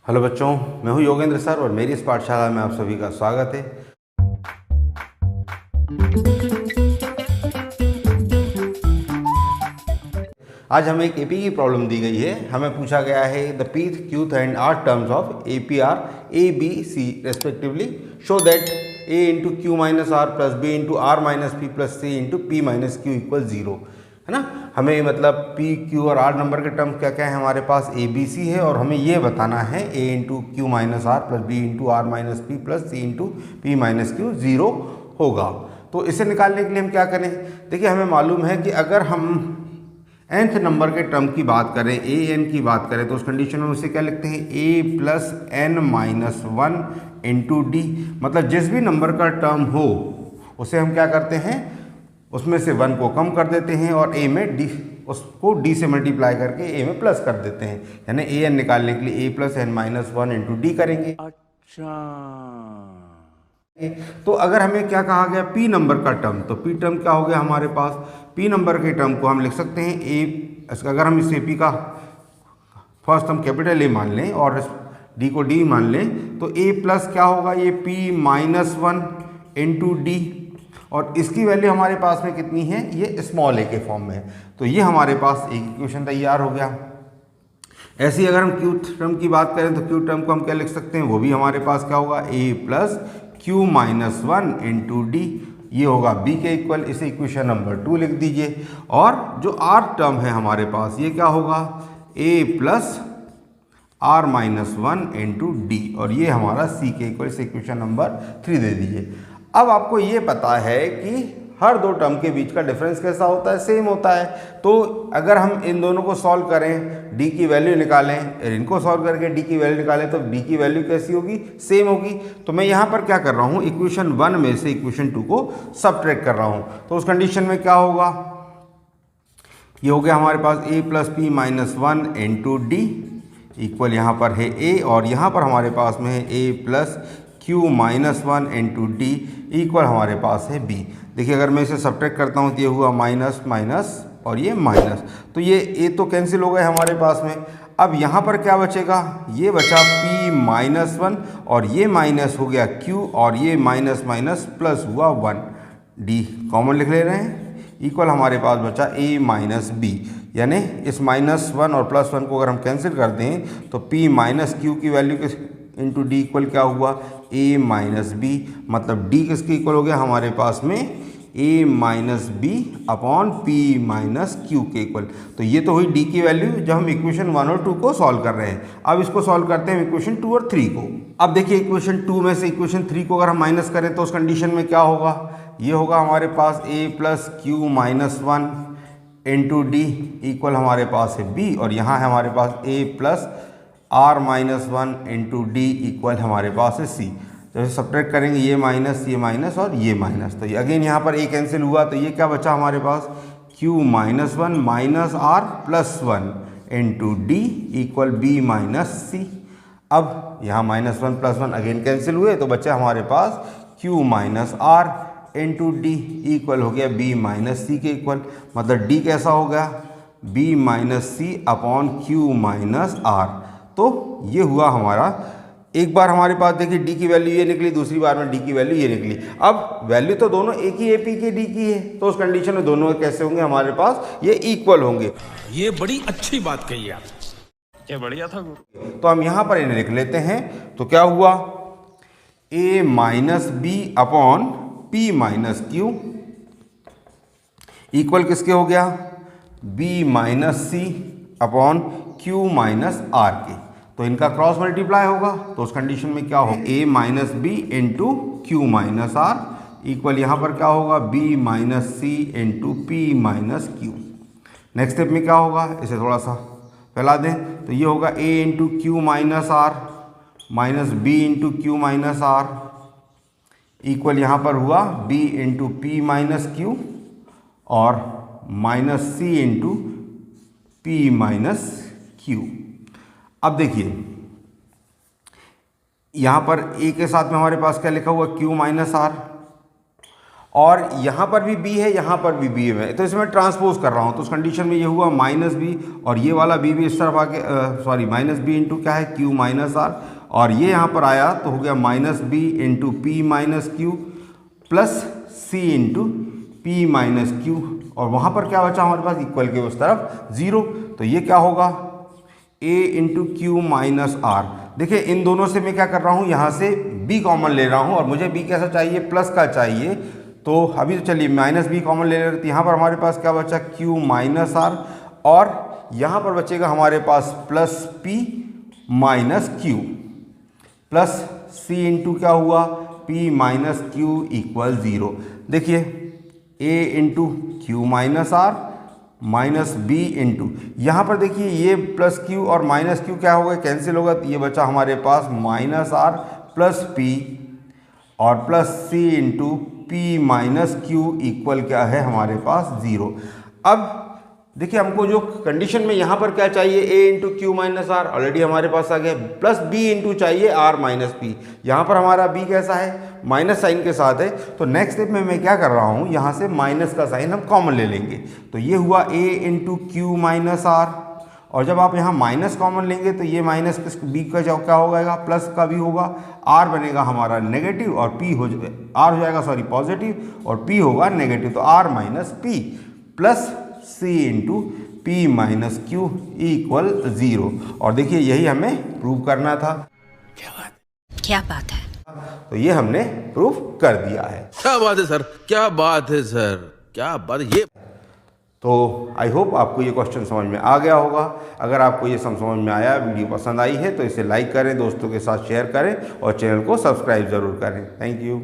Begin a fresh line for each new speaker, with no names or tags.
Hello बच्चों, मैं हूं योगेंद्र सर और मेरी इस पाठशाला में आप सभी का स्वागत है। आज हमें एक एपी की प्रॉब्लम दी गई है। हमें पूछा गया है the pth qth and r terms of AP are a b c respectively show that a into Q minus r plus b into r minus p plus c into P minus Q equal zero, है ना। हमें मतलब p q और r number के term क्या क्या है हमारे पास, ए बी सी है, और हमें ये बताना है a into Q minus r plus b into r minus p plus c into P minus q zero होगा। तो इसे निकालने के लिए हम क्या करें, देखिए हमें मालूम है कि अगर हम nth नंबर के टर्म की बात करें, ए एन की बात करें, तो उस कंडीशन में उसे क्या लिखते हैं, a plus n minus one into d. मतलब जिस भी नंबर का टर्म हो उसे हम क्या करते हैं, उसमें से वन को कम कर देते हैं और ए में डी, उसको डी से मल्टीप्लाई करके ए में प्लस कर देते हैं। यानी ए एन निकालने के लिए a plus n minus one into d करेंगे।
अच्छा,
तो अगर हमें क्या कहा गया, पी नंबर का टर्म, तो पी टर्म क्या हो गया हमारे पास, पी नंबर के टर्म को हम लिख सकते हैं ए, अगर हम इस पी का फर्स्ट हम कैपिटल ए मान लें और डी को डी मान लें, तो ए प्लस क्या होगा, ये P minus one into d, और इसकी वैल्यू हमारे पास में कितनी है, ये स्मॉल ए के फॉर्म में है। तो ये हमारे पास एक इक्वेशन तैयार हो गया। ऐसे ही अगर हम क्यू टर्म की बात करें तो क्यू टर्म को हम क्या लिख सकते हैं, वो भी हमारे पास क्या होगा, a plus Q minus one into d, ये होगा बी के इक्वल। इसे इक्वेशन नंबर 2 लिख दीजिए। और जो आर टर्म है हमारे पास, ये क्या होगा, a plus are minus one into d, और ये हमारा सी के इक्वल। इसे इक्वेशन नंबर 3 दे दीजिए। अब आपको ये पता है कि हर दो टर्म के बीच का डिफरेंस कैसा होता है, सेम होता है। तो अगर हम इन दोनों को सॉल्व करें, डी की वैल्यू निकालें, इनको सॉल्व करके डी की वैल्यू निकालें, तो डी की वैल्यू कैसी होगी, सेम होगी। तो मैं यहाँ पर क्या कर रहा हूँ, इक्वेशन 1 में से इक्वेशन 2 को सबट्रैक्ट कर रहा हूँ। तो उस कंडीशन में क्या होगा, ये हो गया हमारे पास a plus p minus one into D equal, यहाँ पर है ए, और यहाँ पर हमारे पास में है a plus Q minus one into D equal हमारे पास है बी। देखिए अगर मैं इसे सब्ट्रैक्ट करता हूँ तो ये हुआ माइनस माइनस और ये माइनस, तो ये ए तो कैंसिल हो गए हमारे पास में। अब यहाँ पर क्या बचेगा, ये बचा p माइनस वन, और ये माइनस हो गया q, और ये माइनस माइनस प्लस हुआ वन, d कॉमन लिख ले रहे हैं, इक्वल हमारे पास बचा a माइनस बी। यानी इस माइनस वन और प्लस वन को अगर हम कैंसिल कर दें तो p माइनस क्यू की वैल्यू के इंटू डी इक्वल क्या हुआ, a माइनस बी। मतलब d किसके इक्वल हो गया हमारे पास में, a minus B upon p minus Q के इक्वल। तो ये तो हुई d की वैल्यू जब हम इक्वेशन 1 और 2 को सॉल्व कर रहे हैं। अब इसको सॉल्व करते हैं इक्वेशन 2 और 3 को। अब देखिए इक्वेशन 2 में से इक्वेशन 3 को अगर हम माइनस करें तो उस कंडीशन में क्या होगा, ये होगा हमारे पास a plus Q minus one into D equal हमारे पास है b, और यहाँ है हमारे पास a plus are minus one into D equal हमारे पास है सी। जैसे सब्ट्रैक्ट करेंगे ये माइनस और ये माइनस, तो ये अगेन यहाँ पर ए कैंसिल हुआ, तो ये क्या बचा हमारे पास, q minus one minus r plus one into D equal b minus c. अब यहाँ minus one plus one again cancel हुए, तो बचा हमारे पास q minus r into D equal हो गया बी माइनस सी के इक्वल। मतलब डी कैसा हो गया, B minus C upon Q minus R. तो ये हुआ हमारा, एक बार हमारे पास देखिए डी की वैल्यू ये निकली, दूसरी बार में डी की वैल्यू ये निकली। अब वैल्यू तो दोनों एक ही एपी के डी की है, तो उस कंडीशन में दोनों कैसे होंगे हमारे पास, ये इक्वल होंगे।
ये बड़ी अच्छी बात कही आप, क्या बढ़िया था गुरु।
तो हम यहाँ पर इन्हें लिख लेते हैं। तो क्या हुआ, a minus B upon P minus Q equal किसके हो गया, b minus C upon Q minus R के। तो इनका क्रॉस मल्टीप्लाई होगा, तो उस कंडीशन में क्या होगा, a minus B into Q minus are equal यहाँ पर क्या होगा, b माइनस सी into P minus q. Next step में क्या होगा, इसे थोड़ा सा फैला दें, तो ये होगा a into Q minus are minus B into Q minus are equal यहाँ पर हुआ b into P minus Q और माइनस सी इंटू पी माइनस क्यू। अब देखिए यहाँ पर a के साथ में हमारे पास क्या लिखा हुआ, q माइनस आर, और यहाँ पर भी b है, यहाँ पर भी b है, तो इसमें ट्रांसपोज कर रहा हूँ, तो उस कंडीशन में ये हुआ माइनस बी, और ये वाला b भी इस तरफ आ गया, सॉरी माइनस बी इंटू क्या है q माइनस आर, और ये यहाँ पर आया तो हो गया minus B into P minus q plus c into P minus Q, और वहाँ पर क्या बचा हमारे पास इक्वल के उस तरफ 0, तो ये क्या होगा a into Q minus R. देखिए इन दोनों से मैं क्या कर रहा हूँ, यहाँ से b कॉमन ले रहा हूँ, और मुझे b कैसा चाहिए, प्लस का चाहिए, तो अभी तो चलिए माइनस b कॉमन ले लेते हैं। यहाँ पर हमारे पास क्या बचा q माइनस आर, और यहाँ पर बचेगा हमारे पास plus p minus q plus c into क्या हुआ p माइनस क्यू इक्वल 0। देखिए a into Q minus are minus B into, यहाँ पर देखिए ये प्लस क्यू और माइनस क्यू क्या होगा, कैंसिल होगा, तो ये बचा हमारे पास माइनस आर प्लस पी और plus c into P minus Q equal क्या है हमारे पास 0। अब देखिए हमको जो कंडीशन में यहाँ पर क्या चाहिए, a into Q minus R already हमारे पास आ गया, प्लस b इंटू चाहिए r माइनस पी, यहाँ पर हमारा b कैसा है माइनस साइन के साथ है, तो नेक्स्ट स्टेप में मैं क्या कर रहा हूँ, यहाँ से माइनस का साइन हम कॉमन ले लेंगे, तो ये हुआ a into Q minus R, और जब आप यहाँ माइनस कॉमन लेंगे तो ये माइनस b का जो क्या होगा प्लस का भी होगा, r बनेगा हमारा नेगेटिव और p हो r हो जाएगा सॉरी पॉजिटिव और p होगा नेगेटिव, तो r minus p plus c into P minus Q equal 0। और देखिए यही हमें प्रूव करना था।
क्या बात है,
तो ये हमने प्रूव कर दिया है।
क्या बात है सर, क्या बात है सर, क्या बात है ये।
तो आई होप आपको ये क्वेश्चन समझ में आ गया होगा। अगर आपको ये समझ में आया, वीडियो पसंद आई है तो इसे लाइक करें, दोस्तों के साथ शेयर करें और चैनल को सब्सक्राइब ज़रूर करें। Thank you.